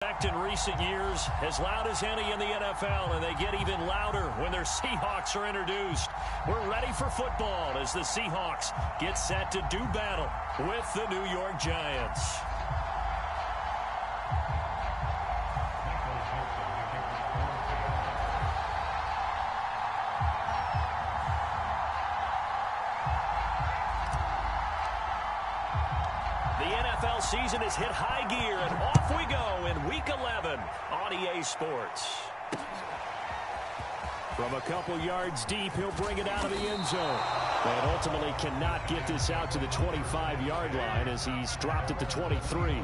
In recent years, as loud as any in the NFL, and they get even louder when their Seahawks are introduced. We're ready for football as the Seahawks get set to do battle with the New York Giants. Season has hit high gear, and off we go in Week 11 on EA Sports. From a couple yards deep, he'll bring it out of the end zone. And ultimately cannot get this out to the 25-yard line as he's dropped at the 23.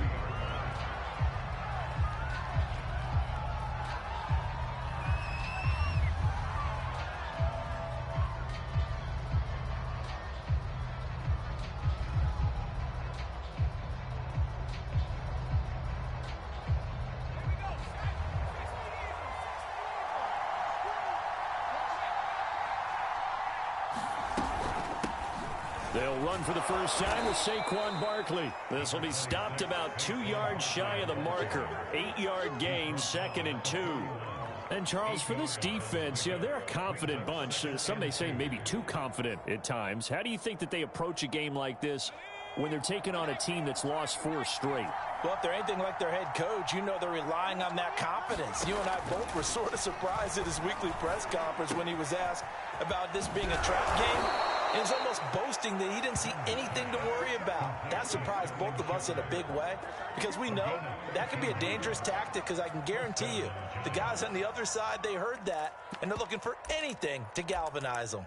They'll run for the first time with Saquon Barkley. This will be stopped about 2 yards shy of the marker. 8-yard gain, 2nd and 2. And, Charles, for this defense, they're a confident bunch. Some may say maybe too confident at times. How do you think that they approach a game like this when they're taking on a team that's lost 4 straight? Well, if they're anything like their head coach, they're relying on that confidence. You and I both were sort of surprised at his weekly press conference when he was asked about this being a trap game. And he's almost boasting that he didn't see anything to worry about. That surprised both of us in a big way because we know that could be a dangerous tactic because I can guarantee you the guys on the other side, they heard that, and they're looking for anything to galvanize them.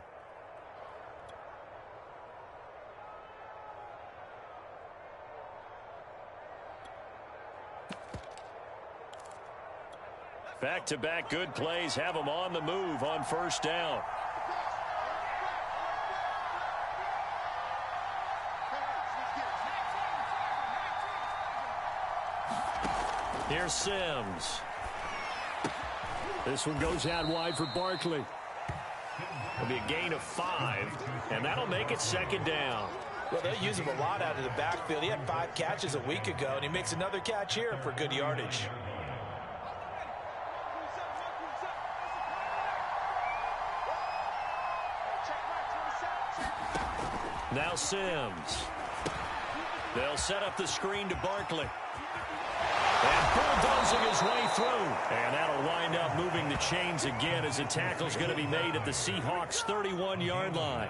Back-to-back good plays have them on the move on first down. Here's Sims. This one goes out wide for Barkley. It'll be a gain of 5, and that'll make it 2nd down. Well, they'll use him a lot out of the backfield. He had 5 catches a week ago, and he makes another catch here for good yardage. Now Sims. They'll set up the screen to Barkley. And bulldozing his way through. And that'll wind up moving the chains again as a tackle's going to be made at the Seahawks' 31-yard line.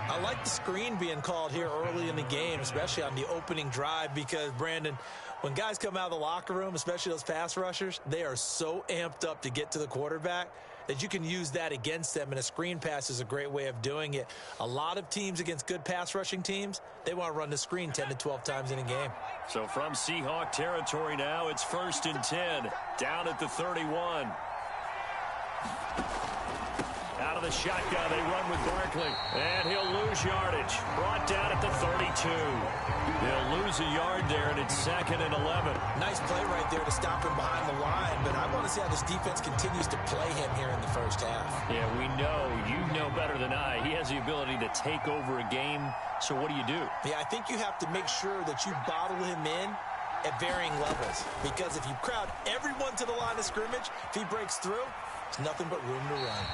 I like the screen being called here early in the game, especially on the opening drive, because, Brandon, when guys come out of the locker room, especially those pass rushers, they are so amped up to get to the quarterback that you can use that against them, and a screen pass is a great way of doing it. A lot of teams against good pass rushing teams, they want to run the screen 10 to 12 times in a game. So from Seahawk territory now, it's 1st and 10, down at the 31. Out of the shotgun, they run with Barkley, and he'll lose yardage. Brought down at the 32. They'll lose a yard there, and it's 2nd and 11. Nice play right there to stop him behind the line, but I want to see how this defense continues to play him here in the first half. Yeah, we know. You know better than I. He has the ability to take over a game, so what do you do? Yeah, I think you have to make sure that you bottle him in at varying levels, because if you crowd everyone to the line of scrimmage, if he breaks through, there's nothing but room to run.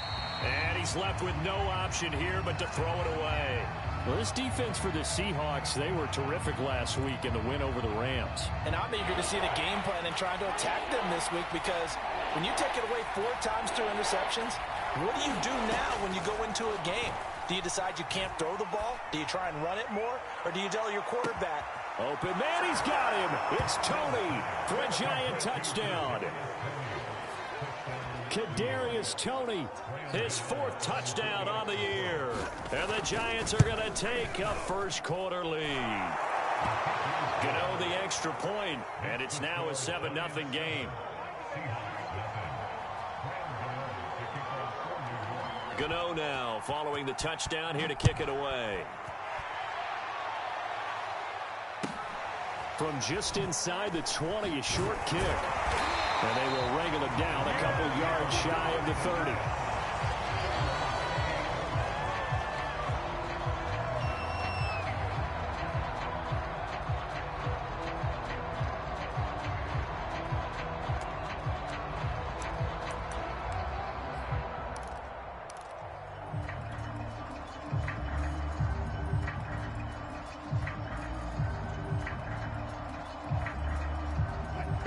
And he's left with no option here but to throw it away. Well, this defense for the Seahawks, they were terrific last week in the win over the Rams. And I'm eager to see the game plan and trying to attack them this week, because when you take it away 4 times through interceptions, what do you do now when you go into a game? Do you decide you can't throw the ball? Do you try and run it more? Or do you tell your quarterback? Open man, he's got him. It's Toney for a Giant touchdown. Kadarius Toney, his 4th touchdown on the year. And the Giants are going to take a first-quarter lead. Gano the extra point, and it's now a 7-0 game. Gano now following the touchdown here to kick it away. From just inside the 20, a short kick. And they will wrangle him down a couple yards shy of the 30.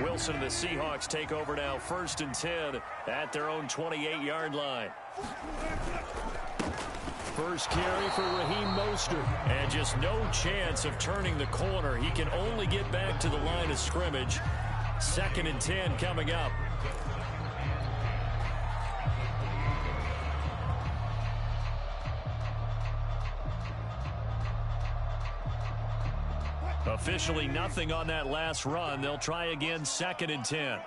Wilson and the Seahawks take over now, 1st and 10 at their own 28-yard line. First carry for Raheem Mostert. And just no chance of turning the corner. He can only get back to the line of scrimmage. 2nd and 10 coming up. Officially nothing on that last run. They'll try again, 2nd and 10.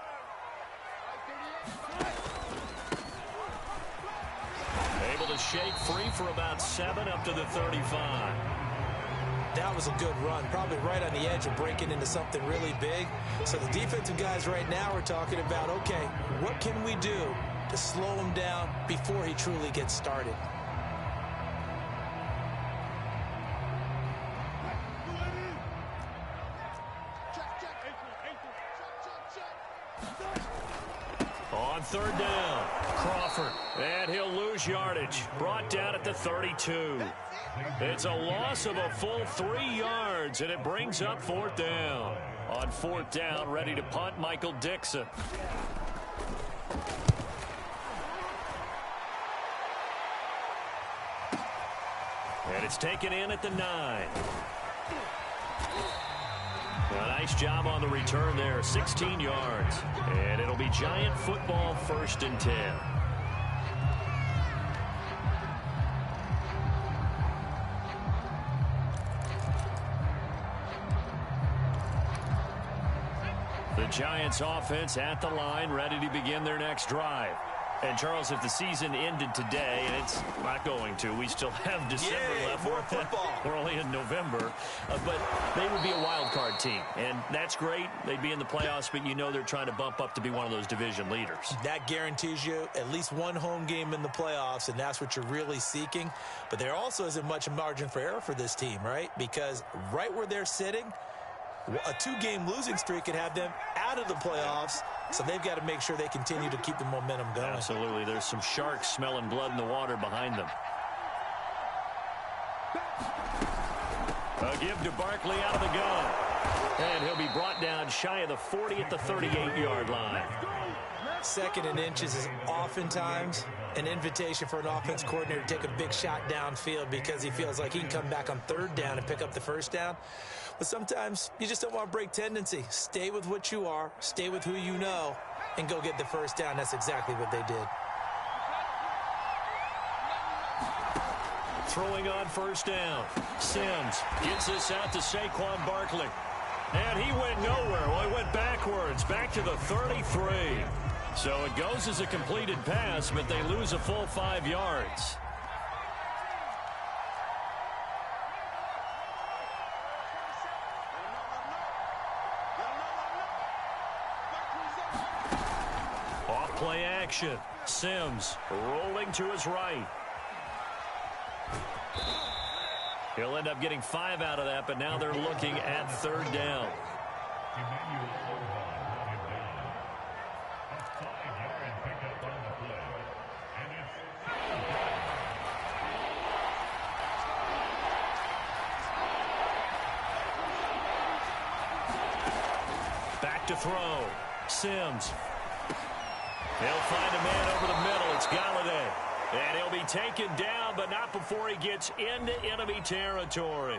Able to shake free for about 7 up to the 35. That was a good run, probably right on the edge of breaking into something really big. So the defensive guys right now are talking about, okay, what can we do to slow him down before he truly gets started? On 3rd down, Crawford, and he'll lose yardage. Brought down at the 32. It's a loss of a full 3 yards, and it brings up 4th down. On 4th down, ready to punt, Michael Dixon. And it's taken in at the 9. A nice job on the return there, 16 yards. And it'll be Giant football, 1st and 10. The Giants offense at the line, ready to begin their next drive. And, Charles, if the season ended today, and it's not going to, we still have December left. More football. We're only in November. But they would be a wild card team. And that's great. They'd be in the playoffs, but you know they're trying to bump up to be one of those division leaders. That guarantees you at least one home game in the playoffs, and that's what you're really seeking. But there also isn't much margin for error for this team, right? Because right where they're sitting, a 2-game losing streak could have them out of the playoffs, so they've got to make sure they continue to keep the momentum going. Absolutely. There's some sharks smelling blood in the water behind them. A give to Barkley out of the gun. And he'll be brought down shy of the 40 at the 38-yard line. 2nd and inches is oftentimes an invitation for an offense coordinator to take a big shot downfield because he feels like he can come back on 3rd down and pick up the 1st down. But sometimes you just don't want to break tendency. Stay with what you are, stay with who you know, and go get the 1st down. That's exactly what they did. Throwing on 1st down. Sims gets this out to Saquon Barkley. And he went nowhere. Well, he went backwards, back to the 33. So it goes as a completed pass, but they lose a full 5 yards. Off-play action. Sims rolling to his right. He'll end up getting 5 out of that, but now they're looking at 3rd down. Back to throw. Sims. He'll find a man over the middle. It's Galladay. And he'll be taken down, but not before he gets into enemy territory.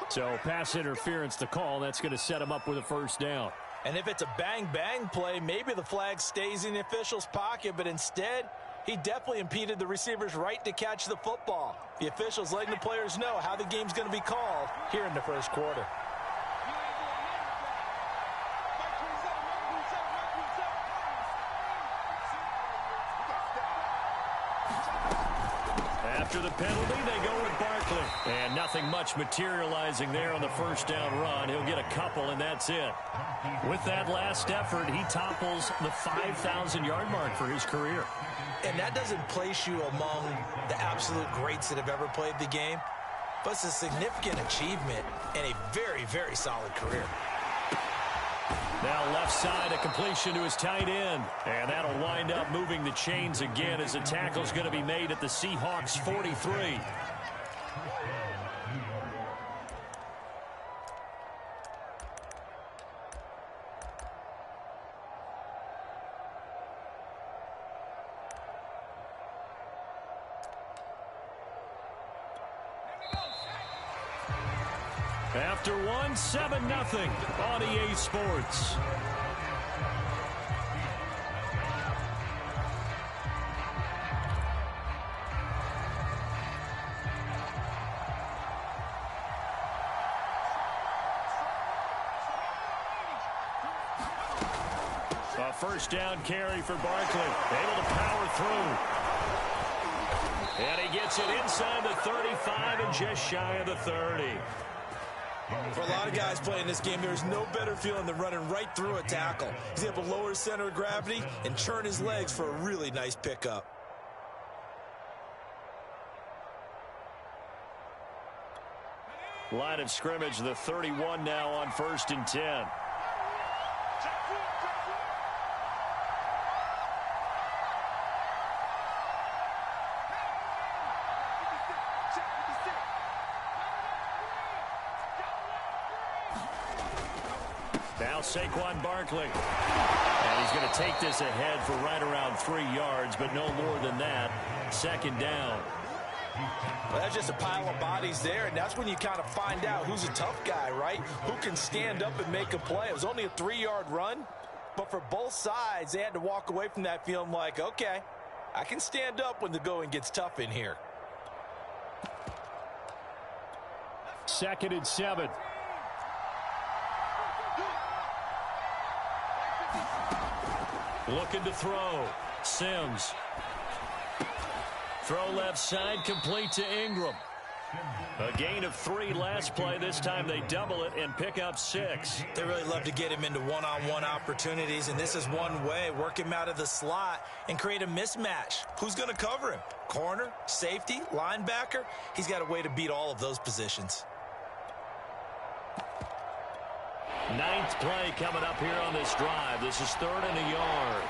So pass interference the call. That's going to set him up with a 1st down. And if it's a bang-bang play, maybe the flag stays in the official's pocket, but instead, he definitely impeded the receiver's right to catch the football. The officials letting the players know how the game's going to be called here in the 1st quarter. After the penalty, they go with Barkley. And nothing much materializing there on the 1st down run. He'll get a couple, and that's it. With that last effort, he topples the 5,000-yard mark for his career. And that doesn't place you among the absolute greats that have ever played the game, but it's a significant achievement and a very, very solid career. Now left side, a completion to his tight end. And that'll wind up moving the chains again as the tackle's going to be made at the Seahawks 43. After one, 7-0 on EA Sports. A first down carry for Barkley. Able to power through. And he gets it inside the 35 and just shy of the 30. For a lot of guys playing this game, there's no better feeling than running right through a tackle. He's able to lower his center of gravity and churn his legs for a really nice pickup. Line of scrimmage, the 31 now on 1st and 10. Now Saquon Barkley. And he's going to take this ahead for right around 3 yards, but no more than that. 2nd down. Well, that's just a pile of bodies there, and that's when you kind of find out who's a tough guy, right? Who can stand up and make a play. It was only a 3-yard run, but for both sides, they had to walk away from that feeling like, okay, I can stand up when the going gets tough in here. 2nd and 7. Looking to throw. Sims. Throw left side, complete to Ingram. A gain of 3 last play. This time they double it and pick up 6. They really love to get him into one-on-one opportunities, and this is one way. Work him out of the slot and create a mismatch. Who's going to cover him? Corner, safety, linebacker? He's got a way to beat all of those positions. 9th play coming up here on this drive. This is 3rd and a yard.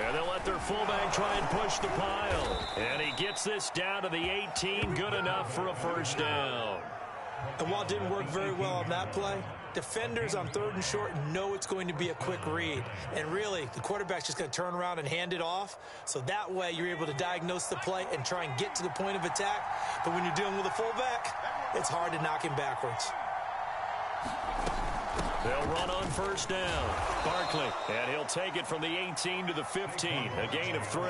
And they'll let their fullback try and push the pile. And he gets this down to the 18. Good enough for a first down. And while it didn't work very well on that play, defenders on 3rd and short know it's going to be a quick read. And really, the quarterback's just going to turn around and hand it off. So that way, you're able to diagnose the play and try and get to the point of attack. But when you're dealing with a fullback, it's hard to knock him backwards. They'll run on first down. Barkley, and he'll take it from the 18 to the 15. A gain of 3.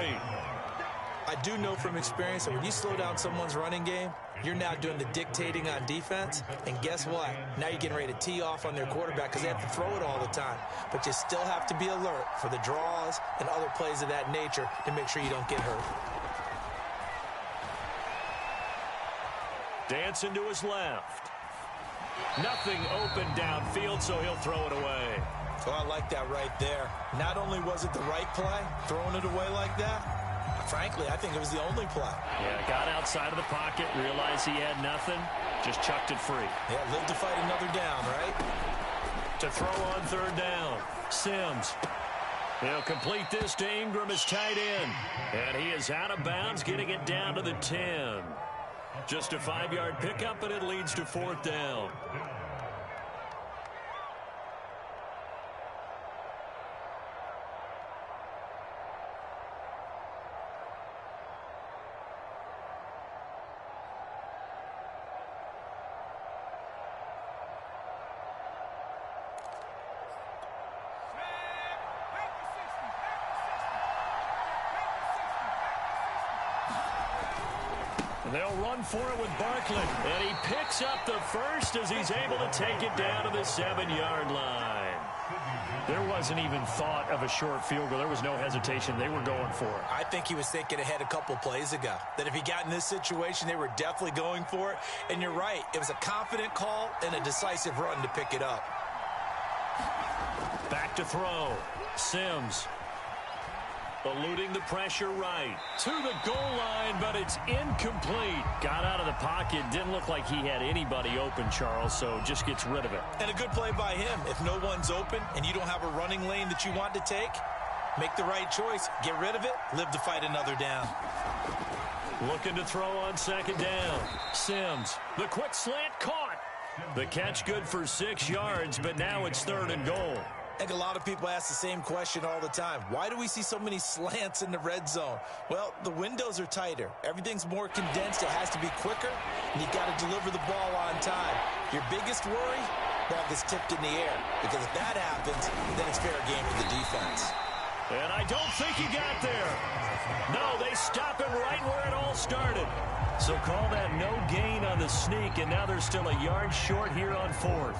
I do know from experience that when you slow down someone's running game, you're now doing the dictating on defense. And guess what? Now you're getting ready to tee off on their quarterback because they have to throw it all the time. But you still have to be alert for the draws and other plays of that nature to make sure you don't get hurt. Dancing to his left. Nothing open downfield, so he'll throw it away. So I like that right there. Not only was it the right play, throwing it away like that, frankly, I think it was the only play. Yeah, got outside of the pocket, realized he had nothing, just chucked it free. Yeah, live to fight another down, right? To throw on 3rd down, Sims. He'll complete this to Ingram as tight end. And he is out of bounds, getting it down to the 10. Just a 5-yard pickup, and it leads to 4th down. They'll run for it with Barkley. And he picks up the first as he's able to take it down to the 7-yard line. There wasn't even thought of a short field goal. There was no hesitation. They were going for it. I think he was thinking ahead a couple plays ago. That if he got in this situation, they were definitely going for it. And you're right. It was a confident call and a decisive run to pick it up. Back to throw. Sims. Eluding the pressure right. To the goal line, but it's incomplete. Got out of the pocket. Didn't look like he had anybody open, Charles, so just gets rid of it. And a good play by him. If no one's open and you don't have a running lane that you want to take, make the right choice. Get rid of it. Live to fight another down. Looking to throw on 2nd down. Sims. The quick slant caught. The catch good for 6 yards, but now it's 3rd and goal. I think a lot of people ask the same question all the time. Why do we see so many slants in the red zone? Well, the windows are tighter. Everything's more condensed. It has to be quicker, and you got to deliver the ball on time. Your biggest worry? Ball gets tipped in the air, because if that happens, then it's fair game for the defense. And I don't think he got there. No, they stop him right where it all started. So call that no gain on the sneak, and now they're still a yard short here on 4th.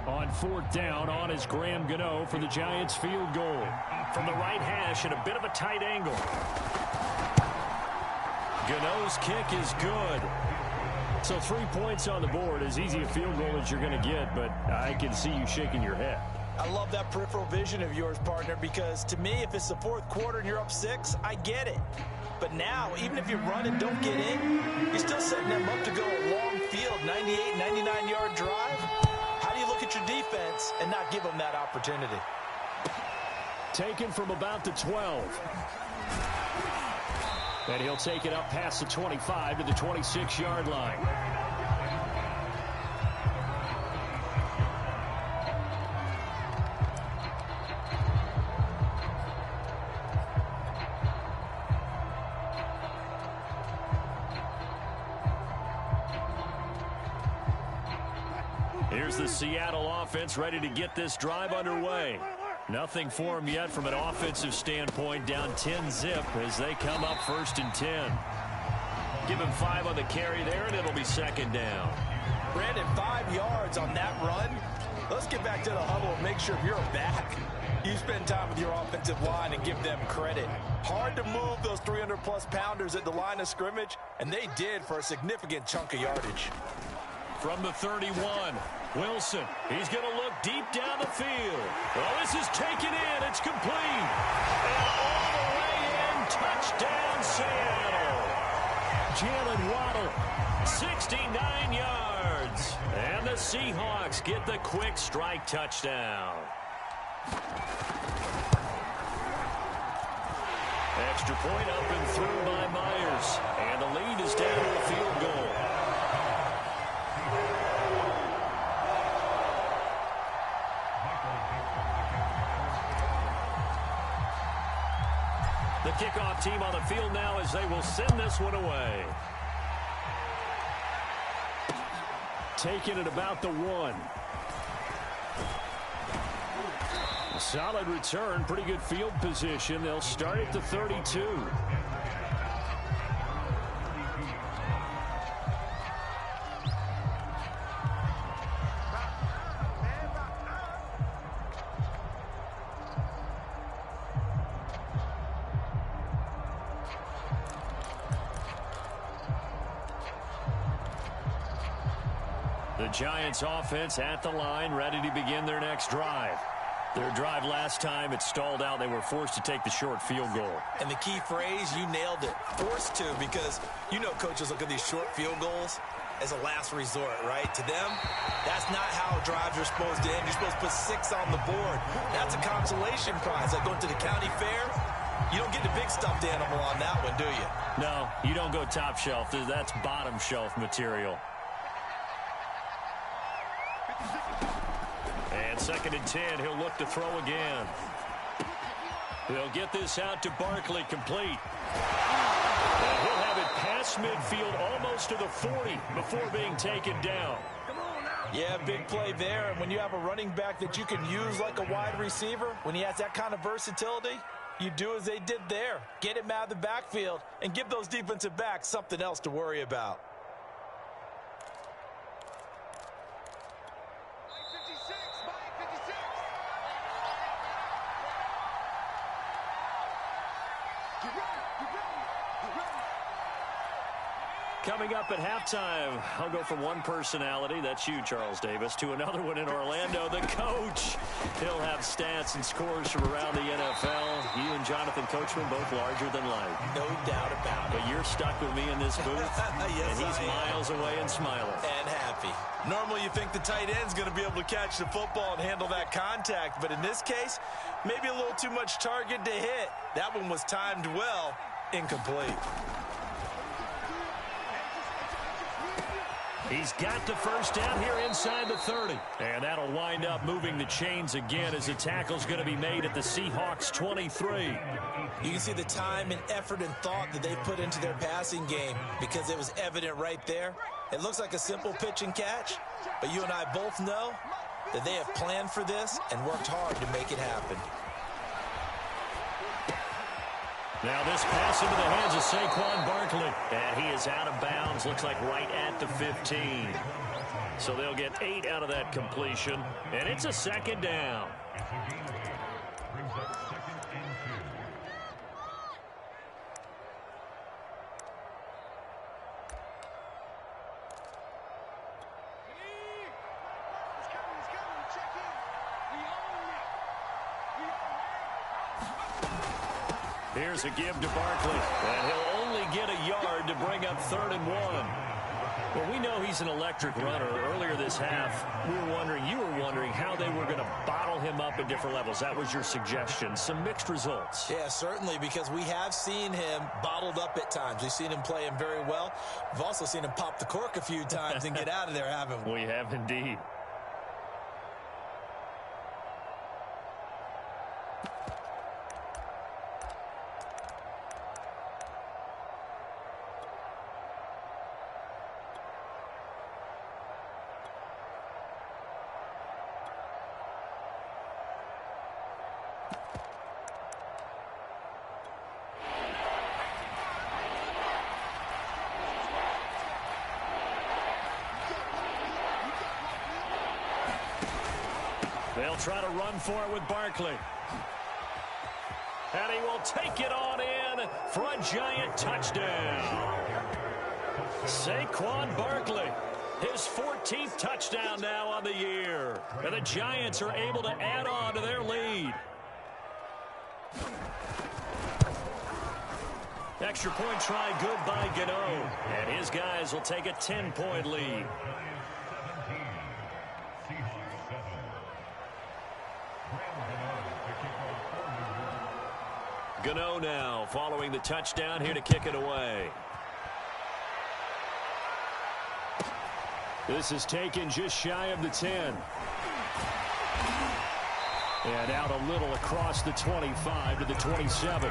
On 4th down, on is Graham Gano for the Giants field goal. From the right hash at a bit of a tight angle. Gano's kick is good. So 3 points on the board, as easy a field goal as you're going to get, but I can see you shaking your head. I love that peripheral vision of yours, partner, because to me, if it's the 4th quarter and you're up 6, I get it. But now, even if you run and don't get in, you're still setting them up to go a long field, 98, 99-yard drive. How do you look at your defense and not give them that opportunity? Taken from about the 12. And he'll take it up past the 25 to the 26-yard line. Here's the Seattle offense ready to get this drive underway. Nothing for them yet from an offensive standpoint, down 10-zip as they come up 1st and 10. Give him 5 on the carry there, and it'll be 2nd down. Brandon, 5 yards on that run. Let's get back to the huddle and make sure if you're a back, you spend time with your offensive line and give them credit. Hard to move those 300-plus pounders at the line of scrimmage, and they did for a significant chunk of yardage. From the 31, Wilson. He's going to look deep down the field. Well, this is taken in. It's complete. And all the way in. Touchdown, Seattle. Jalen Waddle, 69 yards. And the Seahawks get the quick strike touchdown. Extra point up and through by Myers. And the lead is down to a field goal. The kickoff team on the field now as they will send this one away. Taking it about the 1. A solid return, pretty good field position. They'll start at the 32. The Giants offense at the line, ready to begin their next drive. Their drive last time, it stalled out. They were forced to take the short field goal. And the key phrase, you nailed it. Forced to, because you know coaches look at these short field goals as a last resort, right? To them, that's not how drives are supposed to end. You're supposed to put 6 on the board. That's a consolation prize. Like going to the county fair, you don't get the big stuffed animal on that one, do you? No, you don't go top shelf. That's bottom shelf material. And 2nd and 10, he'll look to throw again. They'll get this out to Barkley, complete. And he'll have it past midfield, almost to the 40, before being taken down. Yeah, big play there. And when you have a running back that you can use like a wide receiver, when he has that kind of versatility, you do as they did there. Get him out of the backfield and give those defensive backs something else to worry about. Coming up at halftime, I'll go from one personality, that's you, Charles Davis, to another one in Orlando, the coach. He'll have stats and scores from around the NFL. You and Jonathan Coachman, both larger than life. No doubt about it. But you're stuck with me in this booth, Yes, and he's miles away and smiling. And happy. happy. Normally you think the tight end's going to be able to catch the football and handle that contact, but in this case, maybe a little too much target to hit. That one was timed well, incomplete. He's got the first down here inside the 30. And that'll wind up moving the chains again as the tackle's going to be made at the Seahawks 23. You can see the time and effort and thought that they put into their passing game because it was evident right there. It looks like a simple pitch and catch, but you and I both know that they have planned for this and worked hard to make it happen. Now this pass into the hands of Saquon Barkley. And he is out of bounds, looks like right at the 15. So they'll get 8 out of that completion, and it's a second down. Here's a give to Barkley, and he'll only get a yard to bring up 3rd and 1. Well, we know he's an electric runner. Earlier this half, you were wondering how they were going to bottle him up at different levels. That was your suggestion. Some mixed results. Yeah, certainly, because we have seen him bottled up at times. We've seen him play him very well. We've also seen him pop the cork a few times and get out of there, haven't we? We have indeed. They'll try to run for it with Barkley. And he will take it on in for a giant touchdown. Saquon Barkley, his 14th touchdown now on the year. And the Giants are able to add on to their lead. Extra point try good by Gano. And his guys will take a 10-point lead. Gano now following the touchdown here to kick it away. This is taken just shy of the 10. And out a little across the 25 to the 27.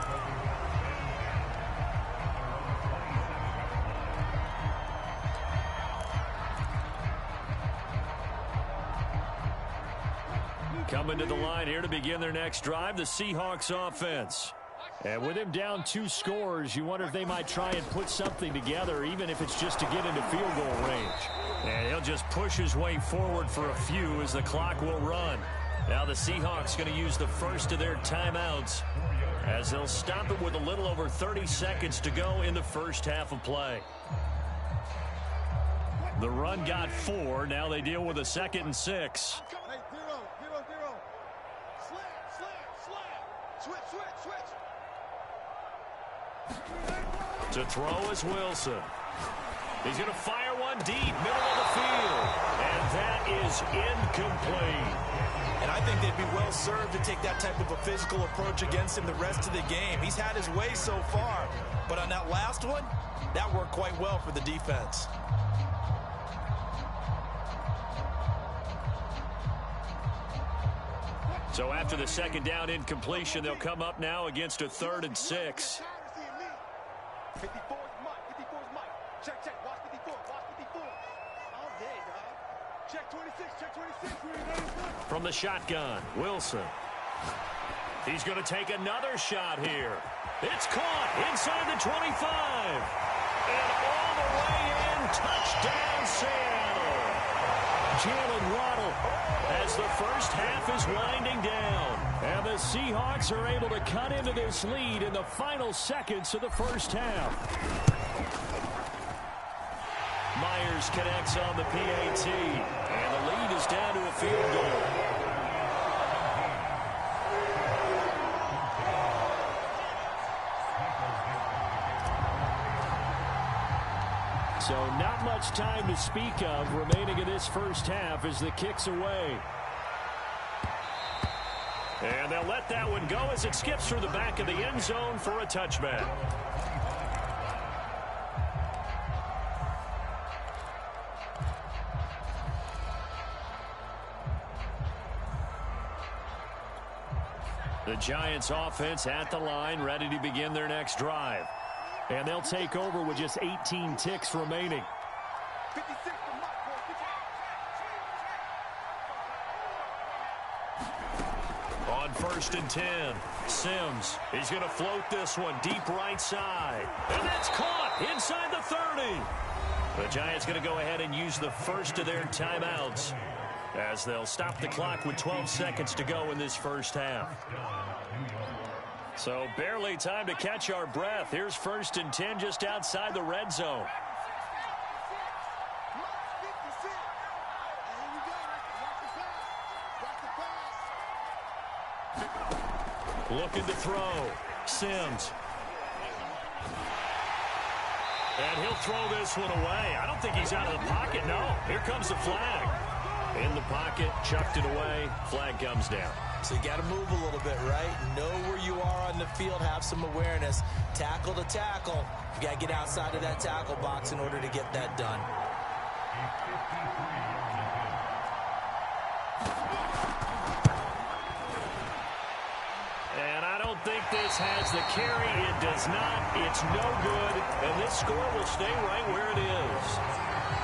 Coming to the line here to begin their next drive, the Seahawks offense. And with him down 2 scores, you wonder if they might try and put something together, even if it's just to get into field goal range. And he'll just push his way forward for a few as the clock will run. Now the Seahawks going to use the first of their timeouts as they'll stop it with a little over 30 seconds to go in the first half of play. The run got 4. Now they deal with a 2nd and 6. To throw is Wilson. He's going to fire one deep, middle of the field. And that is incomplete. And I think they'd be well served to take that type of a physical approach against him the rest of the game. He's had his way so far. But on that last one, that worked quite well for the defense. So after the 2nd down incompletion, they'll come up now against a 3rd and 6. 54 is Mike. 54 is Mike. Check, check. Watch 54. Watch 54. All day, dog. Check 26. Check 26. From the shotgun, Wilson. He's going to take another shot here. It's caught inside the 25. And all the way in. Touchdown, Seattle. Jalen Waddle as the first half is winding down. And the Seahawks are able to cut into this lead in the final seconds of the first half. Myers connects on the PAT. And the lead is down to a field goal. So not much time to speak of remaining in this first half as the kick's away. And they'll let that one go as it skips through the back of the end zone for a touchback. The Giants offense at the line, ready to begin their next drive. And they'll take over with just 18 ticks remaining. 56 for Mike, boy. On 1st and 10, Sims. He's going to float this one deep right side. And that's caught inside the 30. The Giants going to go ahead and use the first of their timeouts as they'll stop the clock with 12 seconds to go in this first half. So barely time to catch our breath. Here's 1st and 10 just outside the red zone. Looking to throw. Sims. And he'll throw this one away. I don't think he's out of the pocket. No. Here comes the flag. In the pocket, chucked it away. Flag comes down. So you got to move a little bit, right? Know where you are on the field. Have some awareness. Tackle to tackle. You got to get outside of that tackle box in order to get that done. And I don't think this has the carry. It does not. It's no good. And this score will stay right where it is.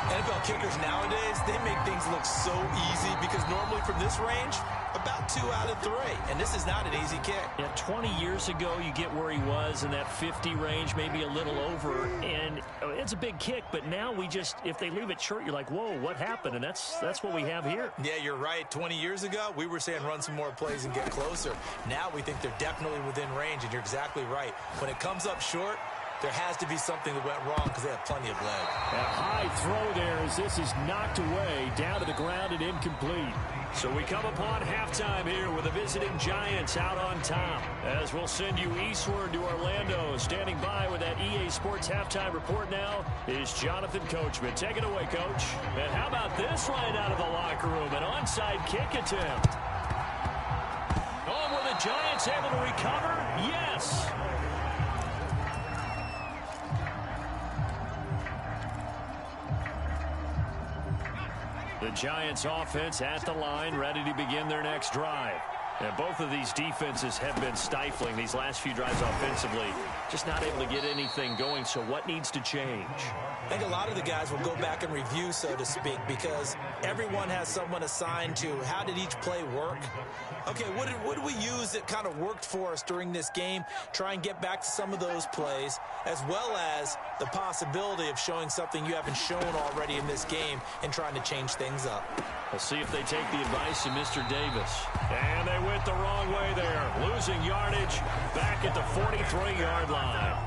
NFL kickers nowadays, they make things look so easy because normally from this range, about 2 out of 3. And this is not an easy kick. Yeah, 20 years ago, you get where he was in that 50 range, maybe a little over. And it's a big kick, but now we just, if they leave it short, you're like, whoa, what happened? And that's what we have here. Yeah, you're right. 20 years ago, we were saying run some more plays and get closer. Now we think they're definitely within range, and you're exactly right. When it comes up short, there has to be something that went wrong because they have plenty of leg. A high throw there as this is knocked away, down to the ground and incomplete. So we come upon halftime here with the visiting Giants out on top. As we'll send you eastward to Orlando. Standing by with that EA Sports halftime report now is Jonathan Coachman. Take it away, Coach. And how about this right out of the locker room? An onside kick attempt. Oh, were the Giants able to recover? Yes. The Giants offense at the line, ready to begin their next drive. And both of these defenses have been stifling these last few drives offensively. Just not able to get anything going, so what needs to change? I think a lot of the guys will go back and review, so to speak, because everyone has someone assigned to how did each play work. Okay, what did we use that kind of worked for us during this game? Try and get back to some of those plays, as well as the possibility of showing something you haven't shown already in this game and trying to change things up. We'll see if they take the advice of Mr. Davis. And they went the wrong way there. Losing yardage back at the 43-yard line.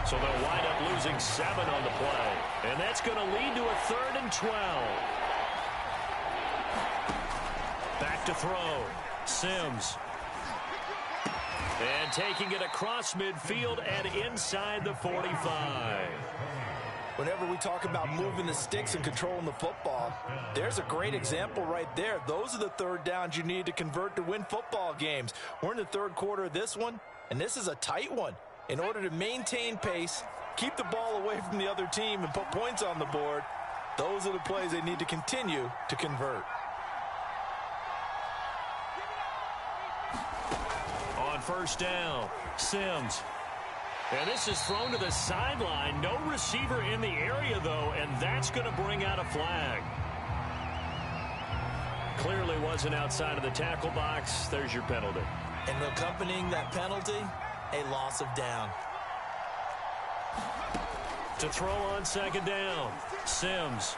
So they'll wind up losing 7 on the play. And that's going to lead to a 3rd and 12. Back to throw. Sims. And taking it across midfield and inside the 45. Whenever we talk about moving the sticks and controlling the football, there's a great example right there. Those are the 3rd downs you need to convert to win football games. We're in the 3rd quarter of this one, and this is a tight one. In order to maintain pace, keep the ball away from the other team, and put points on the board, those are the plays they need to continue to convert. On 1st down, Sims. And this is thrown to the sideline. No receiver in the area, though, and that's going to bring out a flag. Clearly wasn't outside of the tackle box. There's your penalty. And accompanying that penalty, a loss of down. To throw on 2nd down, Sims.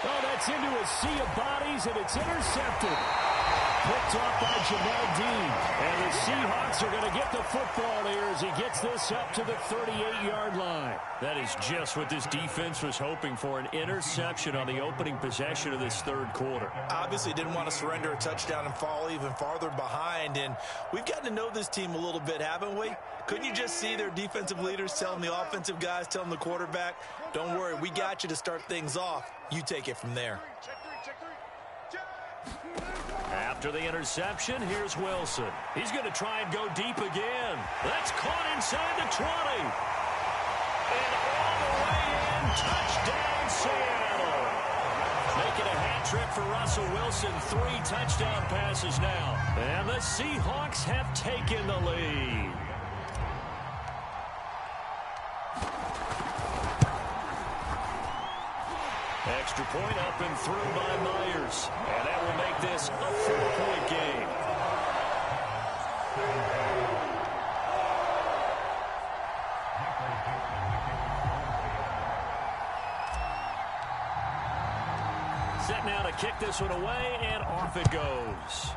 Oh, that's into a sea of bodies, and it's intercepted. picked off by Jamel Dean. And the Seahawks are going to get the football here as he gets this up to the 38-yard line. That is just what this defense was hoping for, an interception on the opening possession of this third quarter. Obviously didn't want to surrender a touchdown and fall even farther behind. And we've gotten to know this team a little bit, haven't we? Couldn't you just see their defensive leaders telling the offensive guys, telling the quarterback, don't worry, we got you to start things off. You take it from there. After the interception, here's Wilson. He's going to try and go deep again. That's caught inside the 20. And all the way in, touchdown Seattle. Making a hat trick for Russell Wilson. 3 touchdown passes now. And the Seahawks have taken the lead. Extra point up and through by Myers. And that will make this a 4-point game. Set now to kick this one away, and off it goes.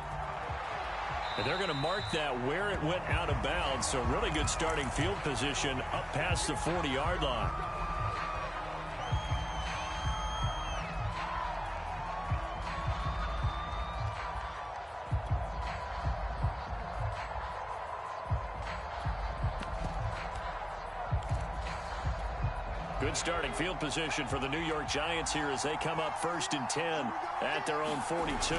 And they're going to mark that where it went out of bounds. So really good starting field position up past the 40-yard line. Good starting field position for the New York Giants here as they come up 1st and 10 at their own 42.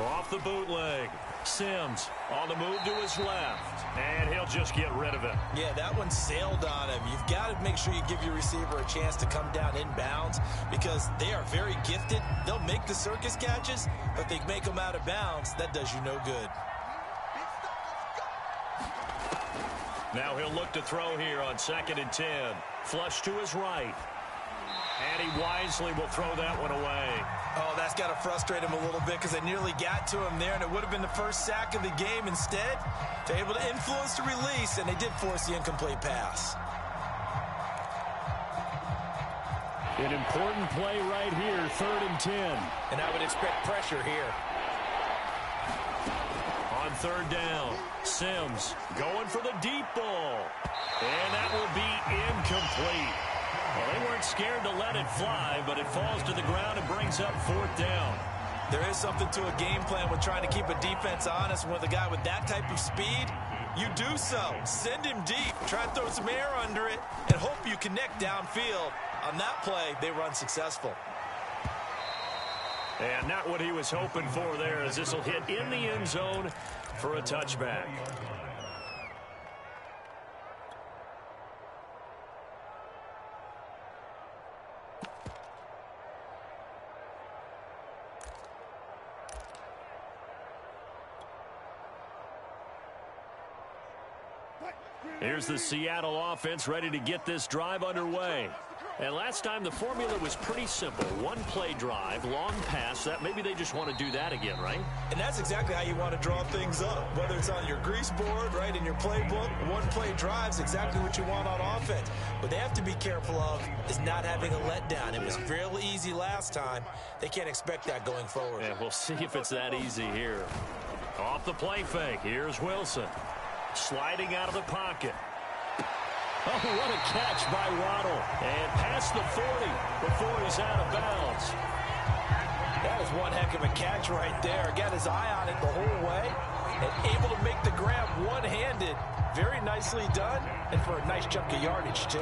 Off the bootleg. Sims on the move to his left. And he'll just get rid of it. Yeah, that one sailed on him. You've got to make sure you give your receiver a chance to come down inbounds because they are very gifted. They'll make the circus catches, but they make them out of bounds. That does you no good. Now he'll look to throw here on 2nd and 10. Flush to his right. And he wisely will throw that one away. Oh, that's got to frustrate him a little bit because they nearly got to him there, and it would have been the first sack of the game. Instead, they're able to influence the release, and they did force the incomplete pass. An important play right here, 3rd and 10. And I would expect pressure here. On 3rd down, Sims going for the deep ball. And that will be incomplete. Well, they weren't scared to let it fly, but it falls to the ground and brings up 4th down. There is something to a game plan with trying to keep a defense honest. With a guy with that type of speed, you do so. Send him deep. Try to throw some air under it and hope you connect downfield. On that play, they were unsuccessful. And not what he was hoping for there, as this will hit in the end zone for a touchback. Here's the Seattle offense ready to get this drive underway. And last time the formula was pretty simple. One-play drive, long pass. That maybe they just want to do that again, right? And that's exactly how you want to draw things up. Whether it's on your grease board, right, in your playbook, one-play drive is exactly what you want on offense. What they have to be careful of is not having a letdown. It was fairly easy last time. They can't expect that going forward. Yeah, we'll see if it's that easy here. Off the play fake. Here's Wilson. Sliding out of the pocket. Oh, what a catch by Waddle. And past the 40 before he's out of bounds. That is one heck of a catch right there. Got his eye on it the whole way and able to make the grab one-handed. Very nicely done and for a nice chunk of yardage, too.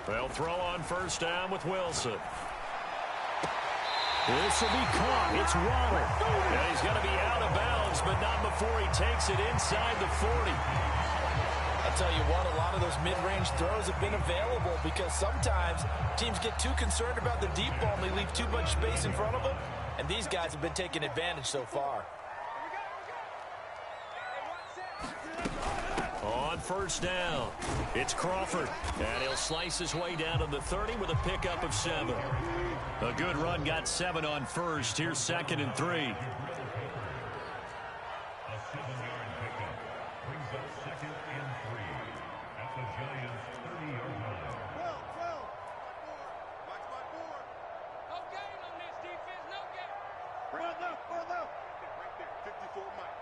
They'll throw on 1st down with Wilson. This will be caught. It's Waddle. And he's going to be out of bounds, but not before he takes it inside the 40. I'll tell you what, a lot of those mid-range throws have been available because sometimes teams get too concerned about the deep ball and they leave too much space in front of them. And these guys have been taking advantage so far. On first down, it's Crawford. And he'll slice his way down to the 30 with a pickup of 7. A good run got 7 on first. Here's 2nd and 3. A 7-yard pickup brings up 2nd and 3 at the Giants' 30-yard line. 12. Watch my board. No gain on this defense, no gain. Right left. Right there, 54 Mike.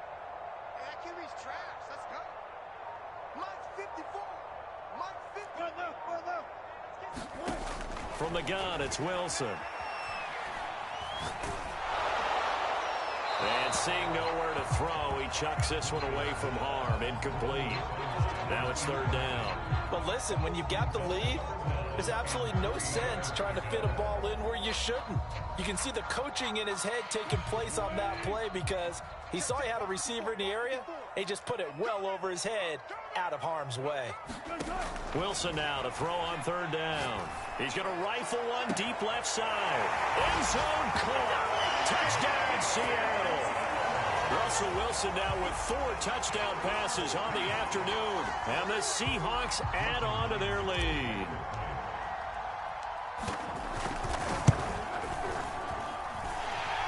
Hey, that QB's trash. Let's go. Mike's 54. Mike's 50. Right left. From the gun, it's Wilson. And seeing nowhere to throw, he chucks this one away from harm. Incomplete. Now it's 3rd down. But listen, when you've got the lead, there's absolutely no sense trying to fit a ball in where you shouldn't. You can see the coaching in his head taking place on that play because he saw he had a receiver in the area. He just put it well over his head, out of harm's way. Wilson now to throw on 3rd down. He's going to rifle one deep left side. End zone caught. Touchdown, Seattle. Russell Wilson now with 4 touchdown passes on the afternoon. And the Seahawks add on to their lead.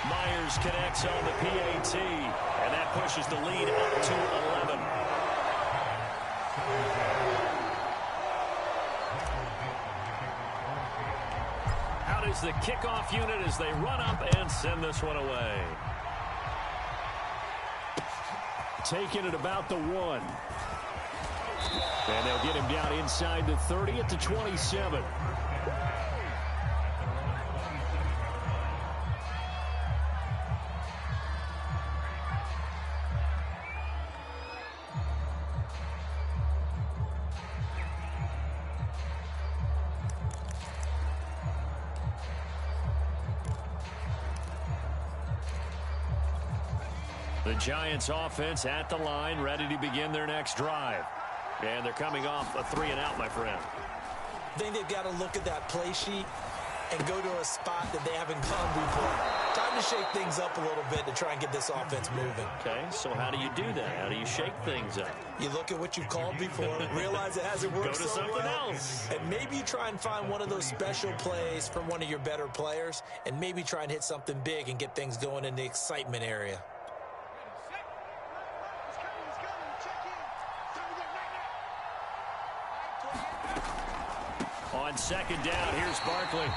Myers connects on the PAT. And that pushes the lead up to 11. Out is the kickoff unit as they run up and send this one away. Taking it about the 1. And they'll get him down inside the 30 at the 27. The Giants offense at the line, ready to begin their next drive. And they're coming off a 3-and-out, my friend. I think they've got to look at that play sheet and go to a spot that they haven't gone before. Time to shake things up a little bit to try and get this offense moving. Okay, so how do you do that? How do you shake things up? You look at what you've called before, realize it hasn't worked Go to so something well, else. and maybe you try and find one of those special plays from one of your better players, and maybe try and hit something big and get things going in the excitement area. On 2nd down, here's Barkley.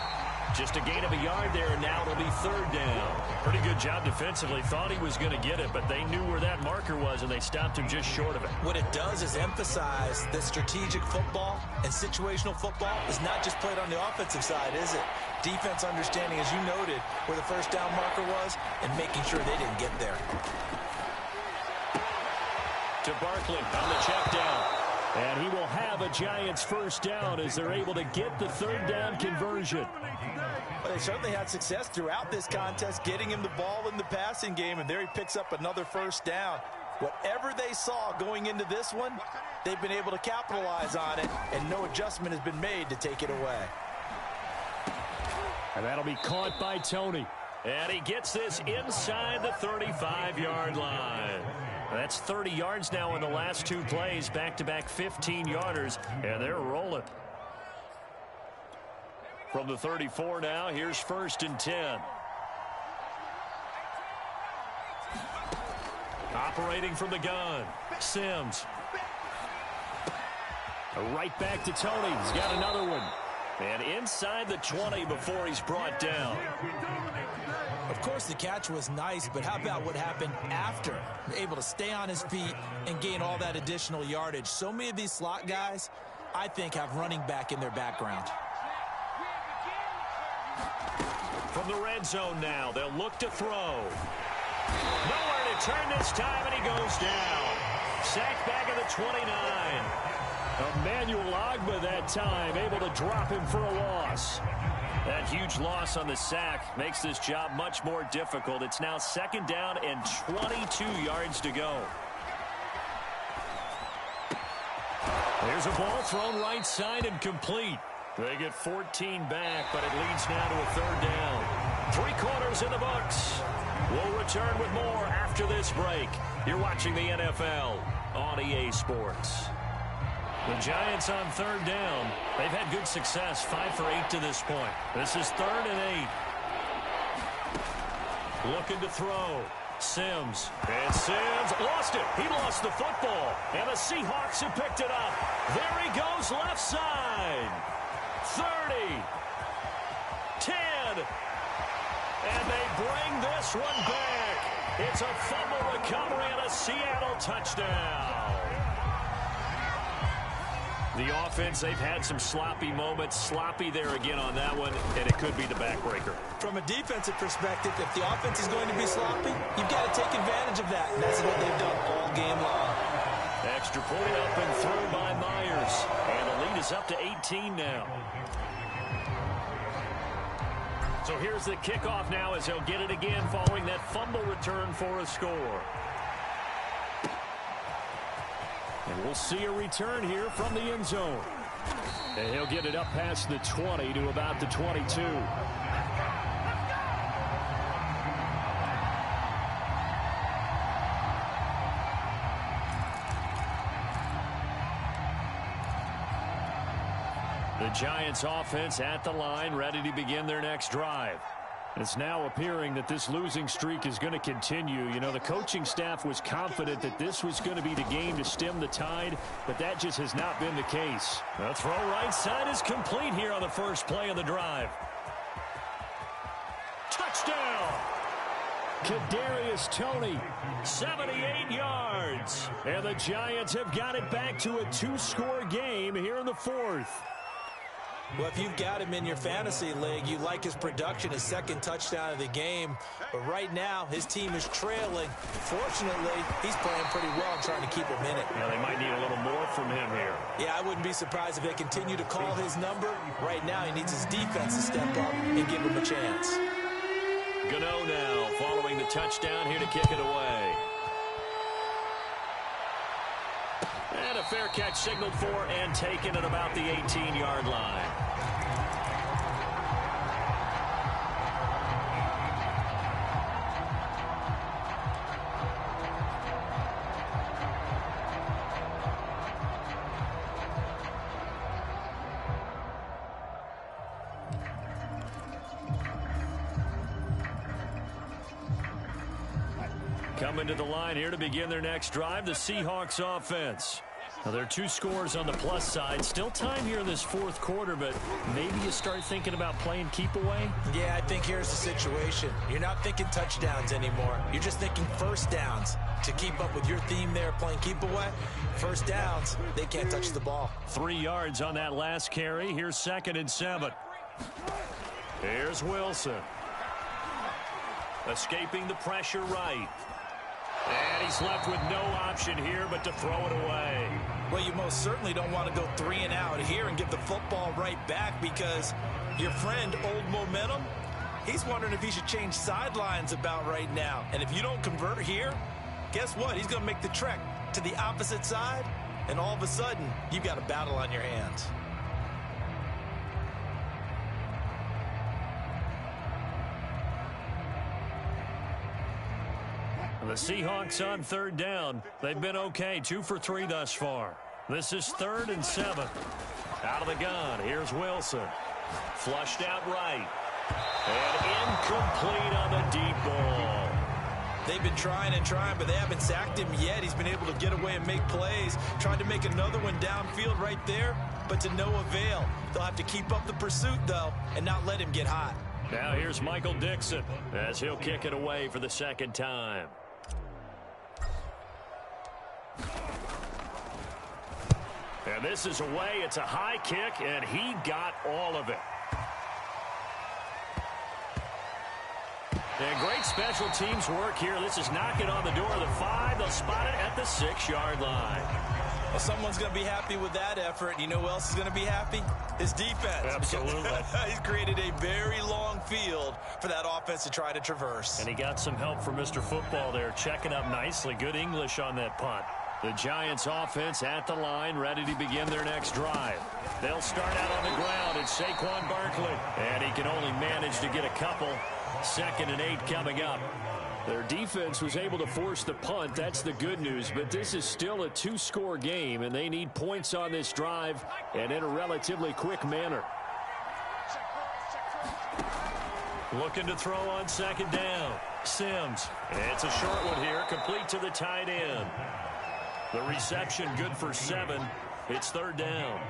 Just a gain of a yard there, and now it'll be 3rd down. Pretty good job defensively. Thought he was going to get it, but they knew where that marker was, and they stopped him just short of it. What it does is emphasize that strategic football and situational football is not just played on the offensive side, is it? Defense understanding, as you noted, where the 1st down marker was and making sure they didn't get there. To Barkley on the check down. And he will have a Giants 1st down as they're able to get the 3rd down conversion. Well, they certainly had success throughout this contest, getting him the ball in the passing game, and there he picks up another 1st down. Whatever they saw going into this one, they've been able to capitalize on it, and no adjustment has been made to take it away. And that'll be caught by Tony. And he gets this inside the 35-yard line. That's 30 yards now in the last 2 plays, back-to-back 15-yarders, and they're rolling. From the 34 now, here's 1st and 10. Operating from the gun, Sims. Right back to Tony. He's got another one. And inside the 20 before he's brought down. Of course, the catch was nice, but how about what happened after? Able to stay on his feet and gain all that additional yardage. So many of these slot guys, I think, have running back in their background. From the red zone now, they'll look to throw. Nowhere to turn this time, and he goes down. Sacked back at the 29. Emmanuel Ogbah that time, able to drop him for a loss. That huge loss on the sack makes this job much more difficult. It's now 2nd down and 22 yards to go. There's a ball thrown right side and complete. They get 14 back, but it leads now to a 3rd down. 3 quarters in the books. We'll return with more after this break. You're watching the NFL on EA Sports. The Giants on third down. They've had good success, 5 for 8 to this point. This is 3rd and 8. Looking to throw. Sims. And Sims lost it. He lost the football. And the Seahawks have picked it up. There he goes left side. 30. 10. And they bring this one back. It's a fumble recovery and a Seattle touchdown. The offense, they've had some sloppy moments. Sloppy there again on that one, and it could be the backbreaker. From a defensive perspective, if the offense is going to be sloppy, you've got to take advantage of that. And that's what they've done all game long. Extra point up and through by Myers. And the lead is up to 18 now. So here's the kickoff now as he'll get it again following that fumble return for a score. And we'll see a return here from the end zone. And he'll get it up past the 20 to about the 22. The Giants offense at the line, ready to begin their next drive. It's now appearing that this losing streak is going to continue. You know, the coaching staff was confident that this was going to be the game to stem the tide, but that just has not been the case. The throw right side is complete here on the first play of the drive. Touchdown! Kadarius Toney, 78 yards. And the Giants have got it back to a 2-score game here in the 4th. Well, if you've got him in your fantasy league, you like his production, his second touchdown of the game. But right now, his team is trailing. Fortunately, he's playing pretty well and trying to keep him in it. Yeah, they might need a little more from him here. Yeah, I wouldn't be surprised if they continue to call his number. Right now, he needs his defense to step up and give him a chance. Gano now following the touchdown here to kick it away. And a fair catch signaled for and taken at about the 18-yard line. Coming to the line here to begin their next drive, the Seahawks offense. Now, there are 2 scores on the plus side. Still time here in this 4th quarter, but maybe you start thinking about playing keep away? Yeah, I think here's the situation. You're not thinking touchdowns anymore. You're just thinking first downs. To keep up with your theme there, playing keep away, first downs, they can't touch the ball. 3 yards on that last carry. Here's 2nd and 7. Here's Wilson. Escaping the pressure right. And he's left with no option here but to throw it away. Well, you most certainly don't want to go 3 and out here and give the football right back because your friend, Old Momentum, he's wondering if he should change sidelines about right now. And if you don't convert here, guess what? He's going to make the trek to the opposite side, and all of a sudden, you've got a battle on your hands. The Seahawks on 3rd down. They've been okay, 2 for 3 thus far. This is 3rd and 7. Out of the gun, here's Wilson. Flushed out right. And incomplete on the deep ball. They've been trying and trying, but they haven't sacked him yet. He's been able to get away and make plays. Tried to make another one downfield right there, but to no avail. They'll have to keep up the pursuit, though, and not let him get hot. Now here's Michael Dixon as he'll kick it away for the 2nd time. And this is away. It's a high kick, and he got all of it. And great special teams work here. This is knocking on the door of the 5. They'll spot it at the 6-yard line. Well, someone's going to be happy with that effort. You know who else is going to be happy? His defense. Absolutely. He's created a very long field for that offense to try to traverse. And he got some help from Mr. Football there, checking up nicely. Good English on that punt. The Giants offense at the line, ready to begin their next drive. They'll start out on the ground. It's Saquon Barkley. And he can only manage to get a couple. 2nd and 8 coming up. Their defense was able to force the punt. That's the good news. But this is still a 2-score game, and they need points on this drive and in a relatively quick manner. Looking to throw on 2nd down. Sims. It's a short one here, complete to the tight end. The reception good for 7. It's 3rd down.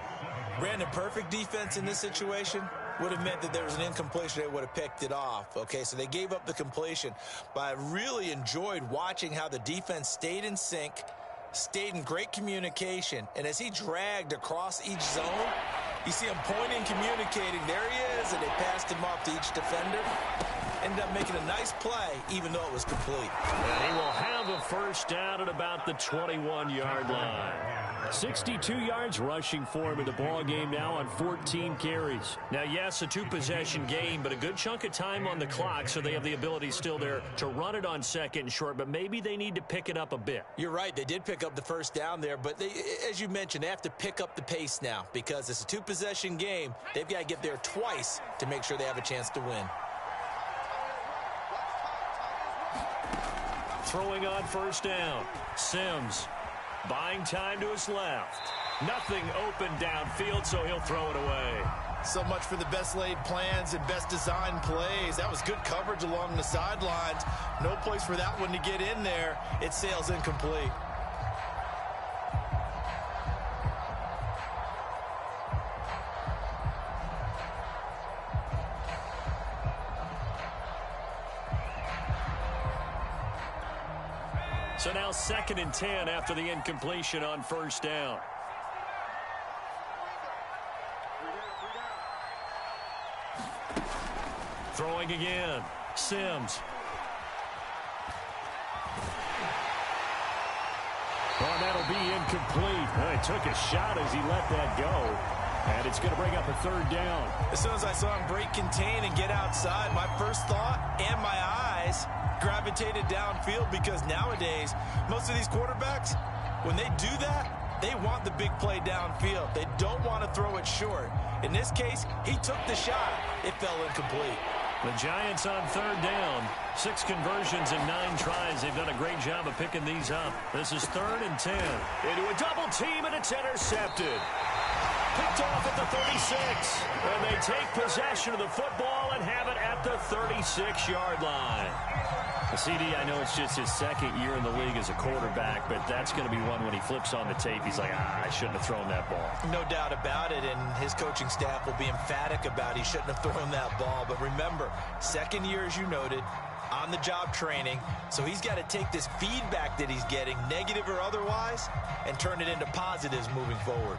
Brandon, perfect defense in this situation would have meant that there was an incompletion. They would have picked it off. Okay, so they gave up the completion. But I really enjoyed watching how the defense stayed in sync, stayed in great communication. And as he dragged across each zone, you see him pointing, communicating. There he is, and they passed him off to each defender. Ended up making a nice play, even though it was complete. And he will have a 1st down at about the 21-yard line. 62 yards rushing for him in the ball game now on 14 carries. Now, yes, a 2-possession game, but a good chunk of time on the clock, so they have the ability still there to run it on 2nd and short, but maybe they need to pick it up a bit. You're right. They did pick up the 1st down there, but they, as you mentioned, they have to pick up the pace now because it's a 2-possession game. They've got to get there twice to make sure they have a chance to win. Throwing on 1st down. Sims buying time to his left. Nothing open downfield, so he'll throw it away. So much for the best laid plans and best designed plays. That was good coverage along the sidelines. No place for that one to get in there. It sails incomplete. So now 2nd and 10 after the incompletion on 1st down. Throwing again. Sims. Well, that'll be incomplete. Well, he took a shot as he let that go. And it's going to bring up a 3rd down. As soon as I saw him break contain and get outside, my first thought and my eyes gravitated downfield because nowadays, most of these quarterbacks, when they do that, they want the big play downfield. They don't want to throw it short. In this case, he took the shot. It fell incomplete. The Giants on 3rd down. 6 conversions in 9 tries. They've done a great job of picking these up. This is 3rd and 10. Into a double team, and it's intercepted. Picked off at the 36. And they take possession of the football and have it at the 36-yard line. CD, I know it's just his 2nd year in the league as a quarterback, but that's going to be one when he flips on the tape. He's like, I shouldn't have thrown that ball. No doubt about it, and his coaching staff will be emphatic about he shouldn't have thrown that ball. But remember, 2nd year, as you noted, on-the-job training, so he's got to take this feedback that he's getting, negative or otherwise, and turn it into positives moving forward.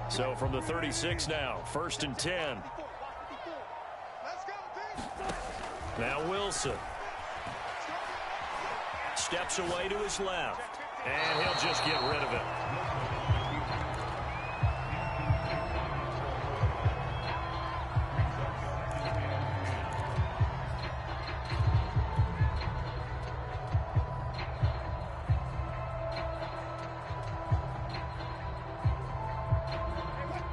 So from the 36 now, 1st and 10. Now Wilson. Steps away to his left. And he'll just get rid of it.